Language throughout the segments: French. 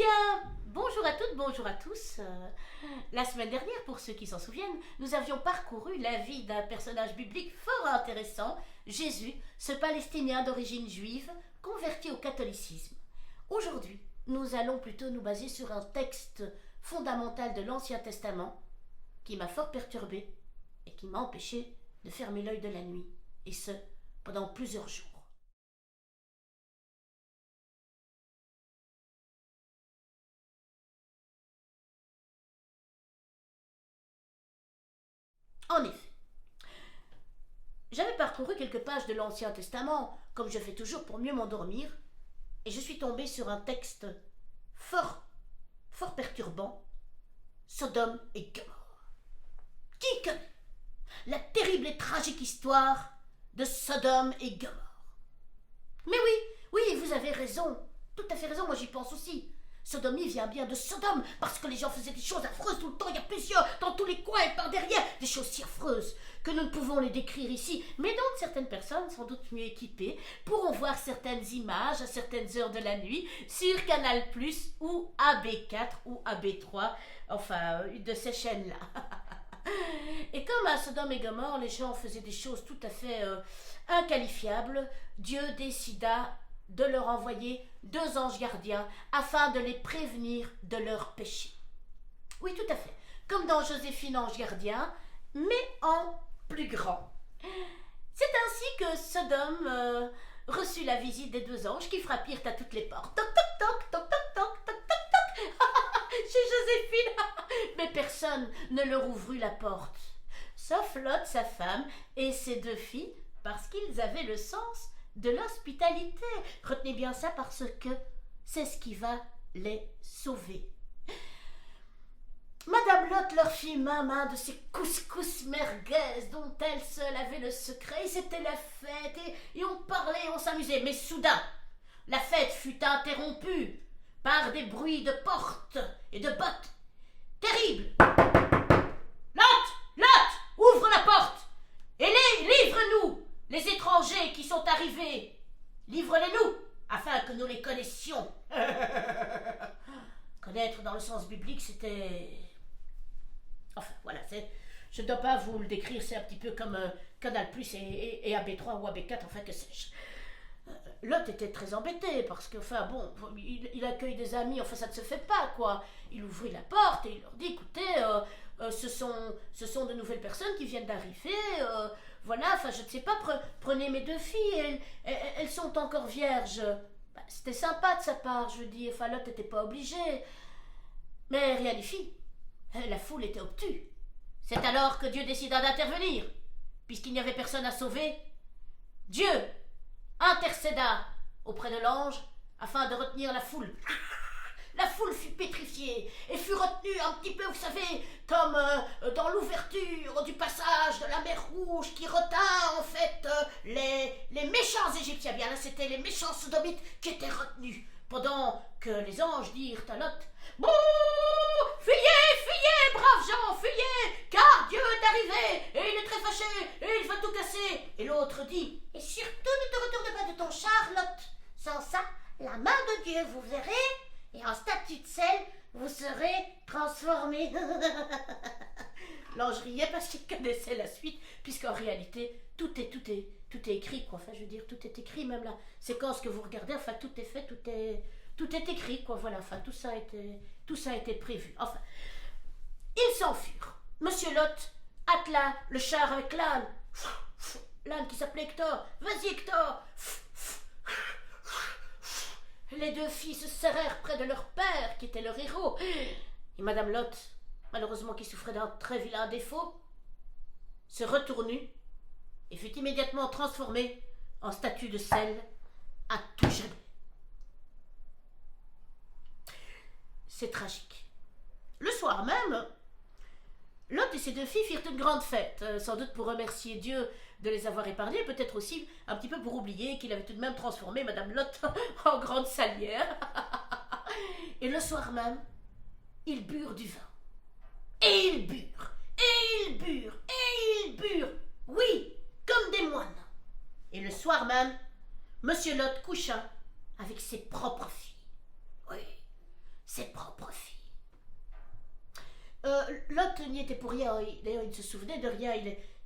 bien, bonjour à toutes, bonjour à tous. La semaine dernière, pour ceux qui s'en souviennent, nous avions parcouru la vie d'un personnage biblique fort intéressant, Jésus, ce Palestinien d'origine juive, converti au catholicisme. Aujourd'hui, nous allons plutôt nous baser sur un texte fondamental de l'Ancien Testament qui m'a fort perturbé et qui m'a empêché de fermer l'œil de la nuit, et ce, pendant plusieurs jours. En effet, j'avais parcouru quelques pages de l'Ancien Testament, comme je fais toujours pour mieux m'endormir, et je suis tombée sur un texte fort perturbant, Sodome et Gomorrhe. Qui connaît la terrible et tragique histoire de Sodome et Gomorrhe? Mais oui, vous avez raison, tout à fait raison, moi j'y pense aussi. Sodomie vient bien de Sodome, parce que les gens faisaient des choses affreuses tout le temps, il y a plusieurs, dans tous les coins et par derrière, des choses si affreuses que nous ne pouvons les décrire ici, mais donc certaines personnes, sans doute mieux équipées, pourront voir certaines images à certaines heures de la nuit sur Canal+, ou AB4 ou AB3, enfin, une de ces chaînes-là. Et comme à Sodome et Gomorrhe, les gens faisaient des choses tout à fait inqualifiables, Dieu décida de leur envoyer 2 anges gardiens afin de les prévenir de leurs péchés. Oui, tout à fait, comme dans Joséphine ange gardien, mais en plus grand. C'est ainsi que Sodome reçut la visite des 2 anges qui frappirent à toutes les portes. Toc, toc, toc, toc, toc, toc, toc, toc, toc. Chez Joséphine, mais personne ne leur ouvrit la porte, sauf Lot, sa femme, et ses 2 filles, parce qu'ils avaient le sens de l'hospitalité. Retenez bien ça parce que c'est ce qui va les sauver. Madame Lot leur fit main de ces couscous merguez dont elle seule avait le secret. C'était la fête et on parlait, on s'amusait. Mais soudain, la fête fut interrompue par des bruits de portes et de bottes terribles. Lot, ouvre la porte et livre-nous les étrangers qui sont arrivés. Livre-les-nous afin que nous les connaissions. Connaître dans le sens biblique, c'était... Enfin, voilà, je ne dois pas vous le décrire, c'est un petit peu comme Canal+, et AB3 ou AB4, enfin, que sais-je. Lot était très embêté, parce que, enfin, bon, il accueille des amis, enfin, ça ne se fait pas, quoi. Il ouvrit la porte et il leur dit, écoutez, ce sont de nouvelles personnes qui viennent d'arriver, voilà, enfin, je ne sais pas, prenez mes 2 filles, elles sont encore vierges. Bah, c'était sympa de sa part, je veux dire, enfin, Lot n'était pas obligé. Mais rien n'y fit. La foule était obtuse. C'est alors que Dieu décida d'intervenir. Puisqu'il n'y avait personne à sauver, Dieu intercéda auprès de l'ange afin de retenir la foule. La foule fut pétrifiée et fut retenue un petit peu, vous savez, comme dans l'ouverture du passage de la mer Rouge qui retint en fait les méchants Égyptiens. Bien là, c'était les méchants Sodomites qui étaient retenus, pendant que les anges dirent à Lot: Bouh! Fuyez, braves gens, fuyez, car Dieu est arrivé, et il est très fâché, et il va tout casser. Et l'autre dit: et surtout ne te retourne pas de ton char, Lot. Sans ça, la main de Dieu, vous verrez, et en statue de sel, vous serez transformés. L'ange riait parce qu'il connaissait la suite, puisqu'en réalité, tout est écrit, quoi. Enfin, je veux dire, tout est écrit, même la séquence que vous regardez, enfin, tout est fait, tout est écrit, quoi, voilà, enfin, tout ça a été prévu. Enfin, ils s'enfurent. Monsieur Lot attela le char avec l'âne. L'âne qui s'appelait Hector. Vas-y, Hector. Les 2 filles se serrèrent près de leur père, qui était leur héros. Et Madame Lot, malheureusement qui souffrait d'un très vilain défaut, se retournut et fut immédiatement transformée en statue de sel à tout jamais. C'est tragique. Le soir même, Lot et ses 2 filles firent une grande fête, sans doute pour remercier Dieu de les avoir épargnés, peut-être aussi un petit peu pour oublier qu'il avait tout de même transformé Madame Lot en grande salière. Et le soir même, ils burent du vin. Et ils burent, et ils burent, et ils burent, oui, comme des moines. Et le soir même, Monsieur Lot coucha avec ses propres filles. Oui, ses propres filles. Lot n'y était pour rien, d'ailleurs il ne se souvenait de rien,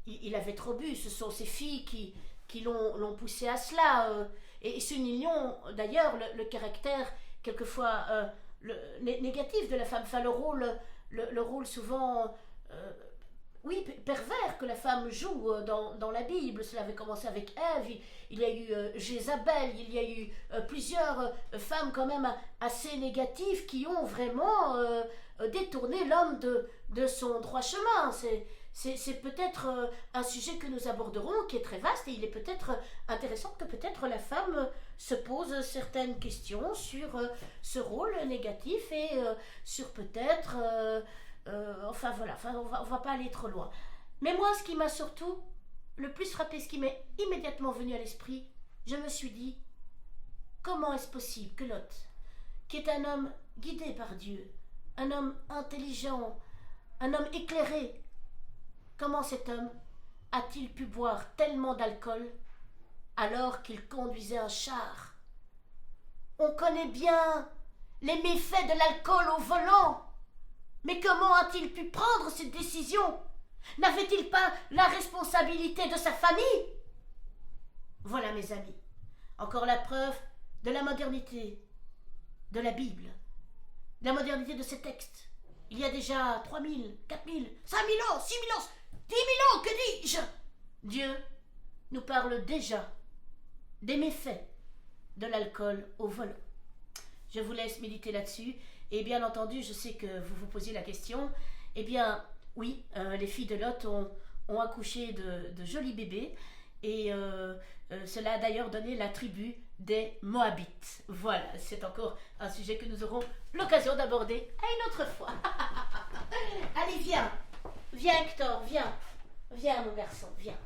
il avait trop bu, ce sont ses filles qui l'ont poussé à cela. Et soulignons d'ailleurs le caractère quelquefois négatif de la femme, enfin le rôle souvent oui, pervers que la femme joue dans la Bible. Cela avait commencé avec Ève, il y a eu Jézabel, il y a eu plusieurs femmes quand même assez négatives qui ont vraiment détourné l'homme de son droit chemin. C'est peut-être un sujet que nous aborderons qui est très vaste, et il est peut-être intéressant que peut-être la femme se pose certaines questions sur ce rôle négatif et sur peut-être... enfin voilà, on va pas aller trop loin. Mais moi, ce qui m'a surtout le plus frappé, ce qui m'est immédiatement venu à l'esprit, je me suis dit, comment est-ce possible que Lot, qui est un homme guidé par Dieu, un homme intelligent, un homme éclairé, comment cet homme a-t-il pu boire tellement d'alcool alors qu'il conduisait un char? On connaît bien les méfaits de l'alcool au volant. Mais comment a-t-il pu prendre cette décision? N'avait-il pas la responsabilité de sa famille? Voilà, mes amis, encore la preuve de la modernité de la Bible, de la modernité de ces textes. Il y a déjà 3000, 4000, 5000 ans, 6000 ans, 10 000 ans, que dis-je? Dieu nous parle déjà des méfaits de l'alcool au volant. Je vous laisse méditer là-dessus. Et bien entendu, je sais que vous vous posiez la question. Eh bien, oui, les filles de Lot ont accouché de jolis bébés. Et cela a d'ailleurs donné la tribu des Moabites. Voilà, c'est encore un sujet que nous aurons l'occasion d'aborder à une autre fois. Allez, viens. Viens, Hector, viens. Viens, mon garçon, viens.